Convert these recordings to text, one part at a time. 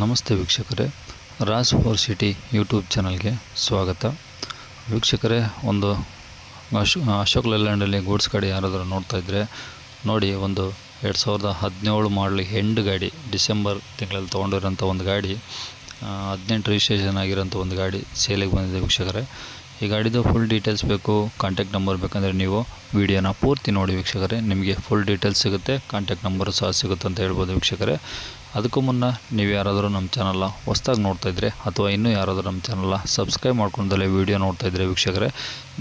ನಮಸ್ತೆ ವೀಕ್ಷಕರೇ, Raj four city YouTube ಚಾನಲ್ಗೆ ಸ್ವಾಗತ. ವೀಕ್ಷಕರೇ, ಒಂದು ಅಶೋಕ್ ಲೇಲ್ಯಾಂಡಲ್ಲಿ ಗೂಡ್ಸ್ ಗಾಡಿ ಯಾರಾದರೂ ನೋಡ್ತಾ ಇದ್ದರೆ ನೋಡಿ, ಒಂದು 2017 ಮಾಡಲಿ ಎಂಡ್ ಗಾಡಿ, ಡಿಸೆಂಬರ್ ತಿಂಗಳಲ್ಲಿ ತೊಗೊಂಡಿರೋಂಥ ಒಂದು ಗಾಡಿ, 18 ರಿಜಿಸ್ಟ್ರೇಷನ್ ಆಗಿರೋಂಥ ಒಂದು ಗಾಡಿ ಸೇಲಿಗೆ ಬಂದಿದೆ ವೀಕ್ಷಕರೇ. ಈ ಗಾಡಿದು ಫುಲ್ ಡೀಟೇಲ್ಸ್ ಬೇಕು, ಕಾಂಟ್ಯಾಕ್ಟ್ ನಂಬರ್ ಬೇಕಂದರೆ ನೀವು ವಿಡಿಯೋನ ಪೂರ್ತಿ ನೋಡಿ ವೀಕ್ಷಕರೇ, ನಿಮಗೆ ಫುಲ್ ಡೀಟೇಲ್ಸ್ ಸಿಗುತ್ತೆ, ಕಾಂಟ್ಯಾಕ್ಟ್ ನಂಬರು ಸಹ ಸಿಗುತ್ತೆ ಅಂತ ಹೇಳ್ಬೋದು ವೀಕ್ಷಕರೇ. ಅದಕ್ಕೂ ಮುನ್ನ ನೀವು ಯಾರಾದರೂ ನಮ್ಮ ಚಾನಲ್ನ ಹೊಸ್ದಾಗಿ ನೋಡ್ತಾ ಇದ್ದರೆ ಅಥವಾ ಇನ್ನೂ ಯಾರಾದರೂ ನಮ್ಮ ಚಾನಲ್ನ ಸಬ್ಸ್ಕ್ರೈಬ್ ಮಾಡ್ಕೊಂಡಲ್ಲೇ ವೀಡಿಯೋ ನೋಡ್ತಾ ಇದ್ದರೆ ವೀಕ್ಷಕರೇ,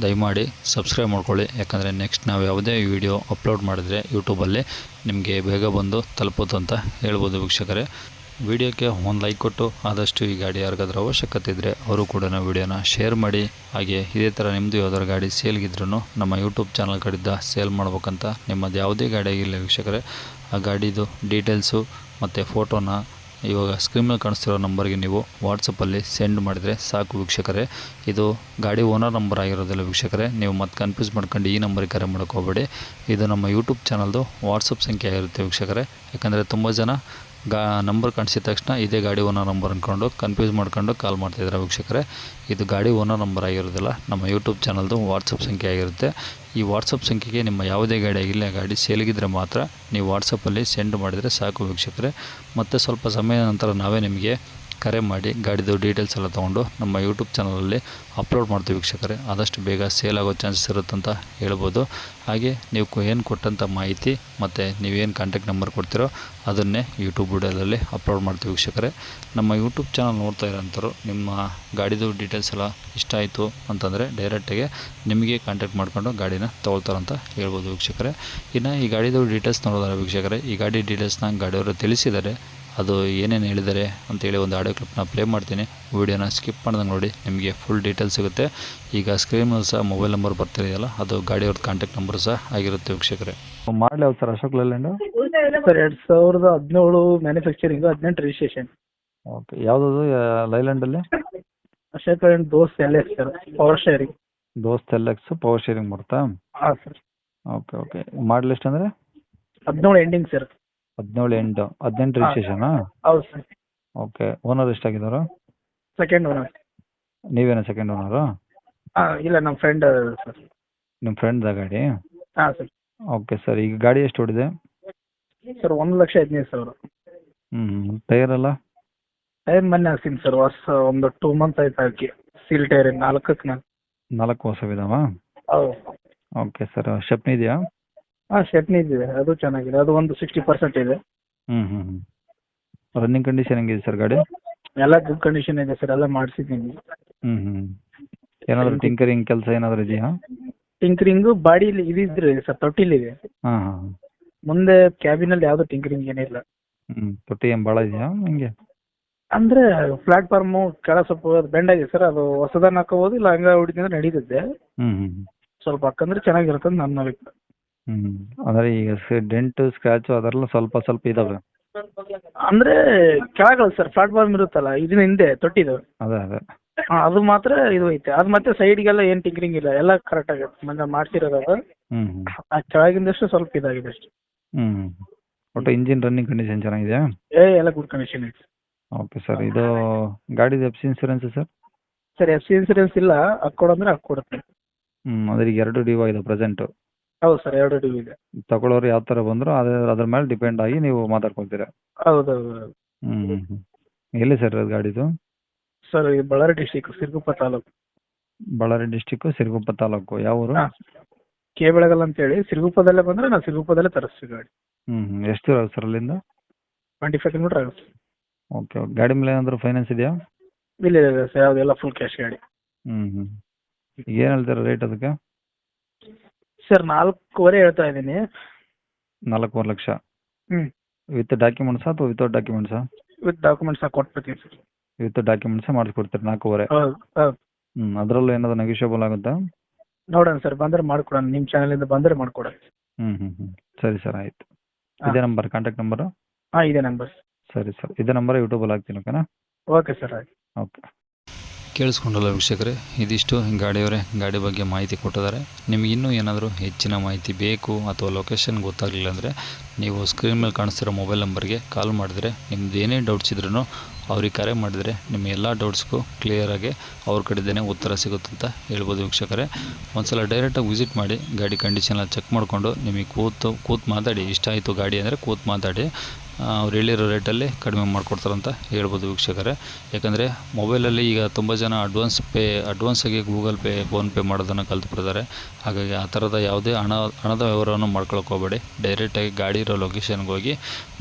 ದಯಮಾಡಿ ಸಬ್ಸ್ಕ್ರೈಬ್ ಮಾಡ್ಕೊಳ್ಳಿ. ಯಾಕಂದರೆ ನೆಕ್ಸ್ಟ್ ನಾವು ಯಾವುದೇ ವೀಡಿಯೋ ಅಪ್ಲೋಡ್ ಮಾಡಿದರೆ ಯೂಟ್ಯೂಬಲ್ಲಿ ನಿಮಗೆ ಬೇಗ ಬಂದು ತಲುಪೋದು ಅಂತ ಹೇಳ್ಬೋದು ವೀಕ್ಷಕರೇ. ವಿಡಿಯೋಕ್ಕೆ ಒಂದು ಲೈಕ್ ಕೊಟ್ಟು ಆದಷ್ಟು ಈ ಗಾಡಿ ಯಾರಿಗಾದ್ರೂ ಅವಶ್ಯಕತೆ ಇದ್ದರೆ ಅವರು ಕೂಡ ವೀಡಿಯೋನ ಶೇರ್ ಮಾಡಿ. ಹಾಗೆ ಇದೇ ಥರ ನಿಮ್ಮದು ಯಾವ್ದಾದ್ರು ಗಾಡಿ ಸೇಲ್ಗಿದ್ರೂ ನಮ್ಮ ಯೂಟ್ಯೂಬ್ ಚಾನಲ್ ಕಡೆಯಿಂದ ಸೇಲ್ ಮಾಡ್ಬೇಕಂತ ನಿಮ್ಮದು ಯಾವುದೇ ಗಾಡಿ ಆಗಿಲ್ಲ ವೀಕ್ಷಕರೇ, ಆ ಗಾಡಿದು ಡೀಟೇಲ್ಸು ಮತ್ತು ಫೋಟೋನ ಇವಾಗ ಸ್ಕ್ರೀನ್ ಮೇಲೆ ಕಾಣಿಸ್ತಿರೋ ನಂಬರ್ಗೆ ನೀವು ವಾಟ್ಸಪ್ಪಲ್ಲಿ ಸೆಂಡ್ ಮಾಡಿದರೆ ಸಾಕು ವೀಕ್ಷಕರೇ. ಇದು ಗಾಡಿ ಓನರ್ ನಂಬರ್ ಆಗಿರೋದಿಲ್ಲ ವೀಕ್ಷಕರೇ, ನೀವು ಮತ್ತೆ ಕನ್ಫ್ಯೂಸ್ ಮಾಡ್ಕೊಂಡು ಈ ನಂಬರಿಗೆ ಕರೆ ಮಾಡೋಕ್ಕೆ ಹೋಗಬೇಡಿ. ಇದು ನಮ್ಮ ಯೂಟ್ಯೂಬ್ ಚಾನಲ್ದು ವಾಟ್ಸಪ್ ಸಂಖ್ಯೆ ಆಗಿರುತ್ತೆ ವೀಕ್ಷಕರೇ. ಯಾಕಂದರೆ ತುಂಬ ಜನ ನಂಬರ್ ಕಾಣಿಸಿದ ತಕ್ಷಣ ಇದೇ ಗಾಡಿ ಓನರ್ ನಂಬರ್ ಅಂದ್ಕೊಂಡು ಕನ್ಫ್ಯೂಸ್ ಮಾಡ್ಕೊಂಡು ಕಾಲ್ ಮಾಡ್ತಾಯಿದ್ದಾರೆ ವೀಕ್ಷಕರೇ. ಇದು ಗಾಡಿ ಓನರ್ ನಂಬರ್ ಆಗಿರೋದಿಲ್ಲ, ನಮ್ಮ ಯೂಟ್ಯೂಬ್ ಚಾನಲ್ದು ವಾಟ್ಸಪ್ ಸಂಖ್ಯೆ ಆಗಿರುತ್ತೆ. ಈ ವಾಟ್ಸಪ್ ಸಂಖ್ಯೆಗೆ ನಿಮ್ಮ ಯಾವುದೇ ಗಾಡಿ ಆಗಿಲ್ಲ, ಗಾಡಿ ಸೇಲಿಗಿದ್ರೆ ಮಾತ್ರ ನೀವು ವಾಟ್ಸಪ್ಪಲ್ಲಿ ಸೆಂಡ್ ಮಾಡಿದರೆ ಸಾಕು ವೀಕ್ಷಕರೇ. ಮತ್ತು ಸ್ವಲ್ಪ ಸಮಯದ ನಂತರ ನಾವೇ ನಿಮಗೆ ಕರೆ ಮಾಡಿ ಗಾಡಿದು ಡೀಟೇಲ್ಸ್ ಎಲ್ಲ ತೊಗೊಂಡು ನಮ್ಮ ಯೂಟ್ಯೂಬ್ ಚಾನಲಲ್ಲಿ ಅಪ್ಲೋಡ್ ಮಾಡ್ತೀವಿ ವೀಕ್ಷಕರೇ. ಆದಷ್ಟು ಬೇಗ ಸೇಲ್ ಆಗೋ ಚಾನ್ಸಸ್ ಇರುತ್ತಂತ ಹೇಳ್ಬೋದು. ಹಾಗೆ ನೀವು ಏನು ಕೊಟ್ಟಂಥ ಮಾಹಿತಿ ಮತ್ತು ನೀವೇನು ಕಾಂಟ್ಯಾಕ್ಟ್ ನಂಬರ್ ಕೊಡ್ತೀರೋ ಅದನ್ನೇ ಯೂಟ್ಯೂಬ್ ವಿಡಿಯೋದಲ್ಲಿ ಅಪ್ಲೋಡ್ ಮಾಡ್ತೀವಿ ವೀಕ್ಷಕರೇ. ನಮ್ಮ ಯೂಟ್ಯೂಬ್ ಚಾನಲ್ ನೋಡ್ತಾ ಇರೋಂಥವ್ರು ನಿಮ್ಮ ಗಾಡಿದು ಡೀಟೇಲ್ಸ್ ಎಲ್ಲ ಇಷ್ಟ ಆಯಿತು ಅಂತಂದರೆ ಡೈರೆಕ್ಟಾಗಿ ನಿಮಗೆ ಕಾಂಟ್ಯಾಕ್ಟ್ ಮಾಡ್ಕೊಂಡು ಗಾಡಿನ ತೊಗೊಳ್ತಾರಂತ ಹೇಳ್ಬೋದು ವೀಕ್ಷಕರೇ. ಇನ್ನು ಈ ಗಾಡಿದು ಡೀಟೇಲ್ಸ್ ನೋಡೋದಾರೆ ವೀಕ್ಷಕರೇ, ಈ ಗಾಡಿ ಡೀಟೇಲ್ಸ್ನ ಗಾಡಿಯವರು ತಿಳಿಸಿದ್ದಾರೆ, ಅದು ಏನೇನು ಹೇಳಿದ್ದಾರೆ ಅಂತೇಳಿ ಒಂದು ಆಡಿಯೋ ಕ್ಲಿಪ್ನ ಪ್ಲೇ ಮಾಡ್ತೀನಿ. ವೀಡಿಯೋನ ಸ್ಕಿಪ್ ಮಾಡ್ದಂಗೆ ನೋಡಿ, ನಿಮಗೆ ಫುಲ್ ಡೀಟೇಲ್ಸ್ ಸಿಗುತ್ತೆ. ಈಗ ಸ್ಕ್ರೀನಲ್ಲಿ ಸಹ ಮೊಬೈಲ್ ನಂಬರ್ ಬರ್ತಿದೆಯಲ್ಲ, ಅದು ಗಾಡಿಯವ್ರದ್ದು ಕಾಂಟ್ಯಾಕ್ಟ್ ನಂಬರ್ ಸಹ ಆಗಿರುತ್ತೆ ವೀಕ್ಷಕರೇ. ಮಾಡಲಿ ಯಾವ್ದು sir? Ashok Leyland sir 2017 manufacturing, 18 registration. Okay. ಯಾವುದದು ಲೈಲ್ಯಾಂಡಲ್ಲಿ? Ashok Leyland Dost LX sir, power steering. Dost LX power steering ಬರ್ತಾ? ಹಾಂ ಸರ್. Okay okay. ಮಾಡಲ್ ಎಷ್ಟು ಅಂದರೆ? 17 ಎಂಡಿಂಗ್ ಸರ್. 17 ಎಂಟು, 18 ರಿಜಿಸ್ಟ್ರೇಷನಾ? ಹೌದು ಸರ್. ಓಕೆ. ಓನರ್ ಎಷ್ಟಾಗಿದ್ದಾರೆ? Second owner. ನೀವೇನಾ ಸೆಕೆಂಡ್ ಓನರು? ಹಾಂ, ಇಲ್ಲ ನಮ್ಮ ಫ್ರೆಂಡ್ ಸರ್. ನಿಮ್ಮ ಫ್ರೆಂಡ್ದ ಗಾಡಿ? ಹಾಂ ಸರ್. Okay sir. ಈಗ ಗಾಡಿ ಎಷ್ಟು ಹೊಡಿದೆ ಸರ್? 1,15,000. ಟೈರ್ ಎಲ್ಲ? ಟೈರ್ ಮೊನ್ನೆ ಹಾಕ್ತೀನಿ ಸರ್, ಒಂದು 2 ಮಂತ್ ಆಯ್ತು ಹಾಕಿ. Seal tyre 4ಕ್ಕೆ 4. 4 ಹೊಸವಿದಾವ? ಹೌದು. Okay sir. ಸ್ಟೆಪ್ನಿ ಇದೆಯಾ? ಹಾಂ, ಸ್ಟೆಪ್ನಿ ಇದೆ, ಅದು ಚೆನ್ನಾಗಿದೆ. ಅದು ಒಂದು 60% ಇದೆ. ರನ್ನಿಂಗ್ ಕಂಡೀಷನ್ ಹೆಂಗಿದೆ ಸರ್ ಗಾಡಿ? ಎಲ್ಲ ಗುಡ್ ಕಂಡೀಷನ್ ಇದೆ ಸರ್, ಎಲ್ಲ ಮಾಡಿಸಿದ್ದೀನಿ. ಏನಾದರೂ ಟಿಂಕರಿಂಗ್ ಕೆಲಸ ಏನಾದರೂ ಇದೆಯಾ? ಟಿಂಕರಿಂಗು ಬಾಡಿಲಿ ಇದಿದ್ರೆ ಸರ್, ತೊಟ್ಟಿಲಿದೆ. ಹಾಂ. ಮುಂದೆ ಕ್ಯಾಬಿನಲ್ಲಿ ಯಾವುದು ಟಿಂಕರಿಂಗ್ ಏನಿಲ್ಲ. ತೊಟ್ಟಿ ಏನು ಭಾಳ ಇದೆಯಾ ಹಿಂಗೆ? ಅಂದ್ರೆ ಪ್ಲಾಟ್ಫಾರ್ಮು ಕೆಳ ಸ್ವಲ್ಪ ಬೆಂಡ್ ಆಗಿದೆ ಸರ್, ಅದು ಹೊಸದನ್ನ ಹಾಕೋಬಹುದು, ಇಲ್ಲ ಹಂಗ ಹೊಡಿದ್ರೆ ನಡೀತದೆ. ಸ್ವಲ್ಪ ಹಾಕಂದ್ರೆ ಚೆನ್ನಾಗಿರುತ್ತೆ ಅಂತ ನನ್ನ ಅಭಿಪ್ರಾಯ. ಅಂದರೆ ಈಗ ಡೆಂಟ್ ಸ್ಕ್ರಾಚು ಅದೆಲ್ಲ ಸ್ವಲ್ಪ ಸ್ವಲ್ಪ ಇದಾವೆ. ಅಂದ್ರೆ ಕೆಳಗಲ್ಲ ಸರ್, ಪ್ಲಾಟ್ಫಾರ್ಮ್ ಇರುತ್ತಲ್ಲ ಇದನ್ನ ಹಿಂದೆ ತೊಟ್ಟಿದು, ಅದೇ ಅದು ಮಾತ್ರ ಇದು ಐತೆ. ಅದು ಮತ್ತೆ ಸೈಡ್ಗೆಲ್ಲ ಏನ್ ಟಿಂಕರಿಂಗ್ ಇಲ್ಲ, ಎಲ್ಲ ಕರೆಕ್ಟ್ ಆಗುತ್ತೆ. ಮೊನ್ನೆ ಮಾಡ್ಸಿರೋದು ಅದು. ಆ ಕೆಳಗಿಂದಷ್ಟು ಸ್ವಲ್ಪ ಇದಾಗಿದೆ ಅಷ್ಟೇ. ಒಟ್ಟು ಇಂಜಿನ್ ರನ್ನಿಂಗ್ ಕಂಡೀಷನ್ ಚೆನ್ನಾಗಿದೆಯಾ? ಎಲ್ಲ ಗುಡ್ ಕಂಡೀಷನ್ ಐತೆ. Okay sir. ಇದು ಗಾಡಿದು F C insurance sir? Sir FC insurance ಇಲ್ಲ, ಹಾಕ್ಕೊಡಂದ್ರೆ ಹಾಕ್ಕೊಡುತ್ತೆ. ಅದ್ರ ಈಗ 2 ಡ್ಯೂ ಆಗಿದೆ ಪ್ರೆಸೆಂಟು? ಹೌದು ಸರ್, 2 ಡ್ಯೂ ಇದೆ. ತಗೊಳ್ಳೋರು ಯಾವ ಥರ ಬಂದರೂ ಅದ್ರ ಮೇಲೆ ಡಿಪೆಂಡ್ ಆಗಿ ನೀವು ಮಾತಾಡ್ಕೊಳ್ತೀರಾ? ಹೌದೌದು. ಎಲ್ಲಿ ಸರ್ ಅದು ಗಾಡಿದು? ಸರ್ ಇದು ಬಳ್ಳಾರಿ ಡಿಸ್ಟಿಕ್, ಸಿರುಗುಪ್ಪ ತಾಲೂಕು. ಬಳ್ಳಾರಿ ಡಿಸ್ಟಿಕ್ಕು, ಸಿರುಗುಪ್ಪ ತಾಲೂಕು. ಯಾವ ಊರು? ಕೆ ಬೆಳಗಲ್ ಅಂತೇಳಿ. ಸಿರುಗುಪ್ಪದಲ್ಲೇ ಬಂದರೆ ನಾವು ಸಿರುಗುಪ್ಪದಲ್ಲೇ ತರಿಸ್ತೀವಿ ಗಾಡಿ. ಎಷ್ಟು ದೂರ ಆಗುತ್ತೆ ಸರ್ ಅಲ್ಲಿಂದ? 25 ಕಿಲೋಮೀಟರ್ ಆಗುತ್ತೆ. ಓಕೆ. ಗಾಡಿ ಮೇಲೆ ಏನಾದರೂ ಫೈನಾನ್ಸ್ ಇದೆಯಾ? ಇಲ್ಲ ಸರ್, ಯಾವುದೆಲ್ಲ ಫುಲ್ ಕ್ಯಾಶ್ ಗಾಡಿ. ಏನು ಹೇಳ್ತಾರೆ ರೇಟ್ ಅದಕ್ಕೆ? ಸರ್ 4.25 ಹೇಳ್ತಾ ಇದ್ದೀನಿ. 4.25 ಲಕ್ಷ? ವಿತ್ ಡಾಕ್ಯುಮೆಂಟ್ಸಾ ಅಥವಾ ವಿತೌಟ್ ಡಾಕ್ಯುಮೆಂಟ್ಸಾ? ವಿತ್ ಡಾಕ್ಯುಮೆಂಟ್ಸ್ ಕೊಟ್ಬಿಡ್ತೀನಿ ಸರ್. ವಿತ್ ಡಾಕ್ಯುಮೆಂಟ್ಸೇ ಮಾಡಿಸ್ಕೊಡ್ತೀರಿ 4.25? ಹೌದು. ಅದರಲ್ಲೂ ಏನಾದರೂ ನೆಗೋಷಿಯಬಲ್ ಆಗುತ್ತಾ? ನೋಡೋಣ ಸರ್, ಬಂದರೆ ಮಾಡ್ಕೊಡೋಣ. ನಿಮ್ಮ ಚಾನಲಿಂದ ಬಂದರೆ ಮಾಡ್ಕೊಡೋಣ. ಸರಿ ಸರ್, ಆಯಿತು. ಇದೇ ನಂಬರ್ ಕಾಂಟ್ಯಾಕ್ಟ್ ನಂಬರು? ಹಾಂ, ಇದೇ ನಂಬರ್. ಸರಿ ಸರ್, ಇದೇ ನಂಬರ್ ಯೂಟ್ಯೂಬಲ್ಲಿ ಹಾಕ್ತೀನಿ. ಓಕೆನಾ? ಓಕೆ ಸರ್, ಆಯ್ತು. ಓಕೆ. ಕೇಳಿಸ್ಕೊಂಡಲ್ಲ ವೀಕ್ಷಕರೇ, ಇದಿಷ್ಟು ಗಾಡಿಯವರೇ ಗಾಡಿ ಬಗ್ಗೆ ಮಾಹಿತಿ ಕೊಟ್ಟಿದ್ದಾರೆ. ನಿಮಗೆ ಇನ್ನೂ ಏನಾದರೂ ಹೆಚ್ಚಿನ ಮಾಹಿತಿ ಬೇಕು ಅಥವಾ ಲೊಕೇಶನ್ ಗೊತ್ತಾಗಲಿಲ್ಲ ಅಂದರೆ ನೀವು ಸ್ಕ್ರೀನ್ ಮೇಲೆ ಕಾಣಿಸ್ತಿರೋ ಮೊಬೈಲ್ ನಂಬರ್ಗೆ ಕಾಲ್ ಮಾಡಿದ್ರೆ ನಿಮ್ದು ಏನೇ ಡೌಟ್ಸ್ ಇದ್ರೂ ಅವ್ರಿಗೆ ಕರೆ ಮಾಡಿದರೆ ನಿಮ್ಮ ಎಲ್ಲ ಡೌಟ್ಸ್ಗೂ ಕ್ಲಿಯರಾಗಿ ಅವ್ರ ಕಡೆದೇ ಉತ್ತರ ಸಿಗುತ್ತೆ ಅಂತ ಹೇಳ್ಬೋದು ವೀಕ್ಷಕರೇ. ಒಂದ್ಸಲ ಡೈರೆಕ್ಟಾಗಿ ವಿಸಿಟ್ ಮಾಡಿ ಗಾಡಿ ಕಂಡೀಷನ್ ಎಲ್ಲ ಚೆಕ್ ಮಾಡಿಕೊಂಡು ನಿಮಗೆ ಕೂತು ಮಾತಾಡಿ, ಇಷ್ಟ ಆಯಿತು ಗಾಡಿ ಅಂದರೆ ಕೂತು ಮಾತಾಡಿ ಅವ್ರು ಹೇಳಿರೋ ರೇಟಲ್ಲಿ ಕಡಿಮೆ ಮಾಡಿಕೊಡ್ತಾರಂತ ಹೇಳ್ಬೋದು ವೀಕ್ಷಕರೇ. ಯಾಕಂದರೆ ಮೊಬೈಲಲ್ಲಿ ಈಗ ತುಂಬ ಜನ ಅಡ್ವಾನ್ಸಾಗಿ ಗೂಗಲ್ ಪೇ ಫೋನ್ಪೇ ಮಾಡೋದನ್ನು ಕಲ್ತ್ಬಿಡ್ತಾರೆ. ಹಾಗಾಗಿ ಆ ಥರದ ಯಾವುದೇ ಹಣದ ವ್ಯವಹಾರವನ್ನು ಮಾಡ್ಕೊಳಕ್ಕೆ ಹೋಗಬೇಡಿ. ಡೈರೆಕ್ಟಾಗಿ ಗಾಡಿ ಇರೋ ಲೊಕೇಶನ್ಗೆ ಹೋಗಿ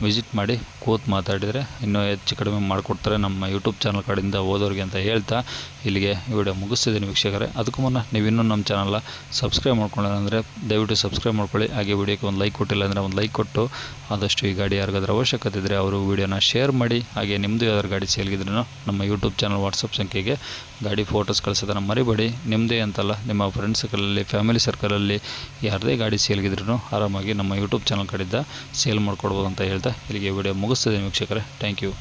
ವಿಸಿಟ್ ಮಾಡಿ ಕೂತು ಮಾತಾಡಿದರೆ ಇನ್ನೂ ಹೆಚ್ಚು ಕಡಿಮೆ ಮಾಡಿಕೊಡ್ತಾರೆ ನಮ್ಮ ಯೂಟ್ಯೂಬ್ ಚಾನಲ್ ಕಡೆಯಿಂದ ಹೋದವ್ರಿಗೆ ಅಂತ ಹೇಳ್ತಾ ಇಲ್ಲಿಗೆ ವಿಡಿಯೋ ಮುಗಿಸ್ತಿದ್ದೀನಿ ವೀಕ್ಷಕರೇ. ಅದಕ್ಕೂ ಮುನ್ನ ನೀವು ಇನ್ನೂ ನಮ್ಮ ಚಾನಲ್ನ ಸಬ್ಸ್ಕ್ರೈಬ್ ಮಾಡ್ಕೊಳ್ಳೋಣ ಅಂದರೆ ದಯವಿಟ್ಟು ಸಬ್ಸ್ಕ್ರೈಬ್ ಮಾಡ್ಕೊಳ್ಳಿ. ಹಾಗೆ ವಿಡಿಯೋಕ್ಕೆ ಒಂದು ಲೈಕ್ ಕೊಟ್ಟಿಲ್ಲ ಅಂದರೆ ಒಂದು ಲೈಕ್ ಕೊಟ್ಟು ಆದಷ್ಟು ಈ ಗಾಡಿ ಯಾರಿಗಾದ್ರೂ ಅವಶ್ಯಕತೆ ಇದ್ದರೆ ಅವರು ವಿಡಿಯೋನ ಶೇರ್ ಮಾಡಿ. ಹಾಗೆ ನಿಮ್ಮದು ಯಾವ್ದಾದ್ರು ಗಾಡಿ ಸೇಲ್ಗಿದ್ರೂ ನಮ್ಮ ಯೂಟ್ಯೂಬ್ ಚಾನಲ್ ವಾಟ್ಸಪ್ ಸಂಖ್ಯೆಗೆ ಗಾಡಿ ಫೋಟೋಸ್ ಕಳಿಸೋದನ್ನು ಮರಿಬೇಡಿ. ನಿಮ್ಮದೇ ಅಂತಲ್ಲ, ನಿಮ್ಮ ಫ್ರೆಂಡ್ಸ್ ಸರ್ಕಲಲ್ಲಿ, ಫ್ಯಾಮಿಲಿ ಸರ್ಕಲಲ್ಲಿ ಯಾರದೇ ಗಾಡಿ ಸೇಲ್ಗಿದ್ರೂ ಆರಾಮಾಗಿ ನಮ್ಮ ಯೂಟ್ಯೂಬ್ ಚಾನಲ್ ಕಡೆಯಿಂದ ಸೇಲ್ ಮಾಡಿಕೊಡ್ಬೋದು ಅಂತ ಹೇಳ್ತಾ ಇಲ್ಲಿಗೆ ವಿಡಿಯೋ ಮುಗಿಸ್ತಿದ್ದೀನಿ ವೀಕ್ಷಕರೇ. Thank you.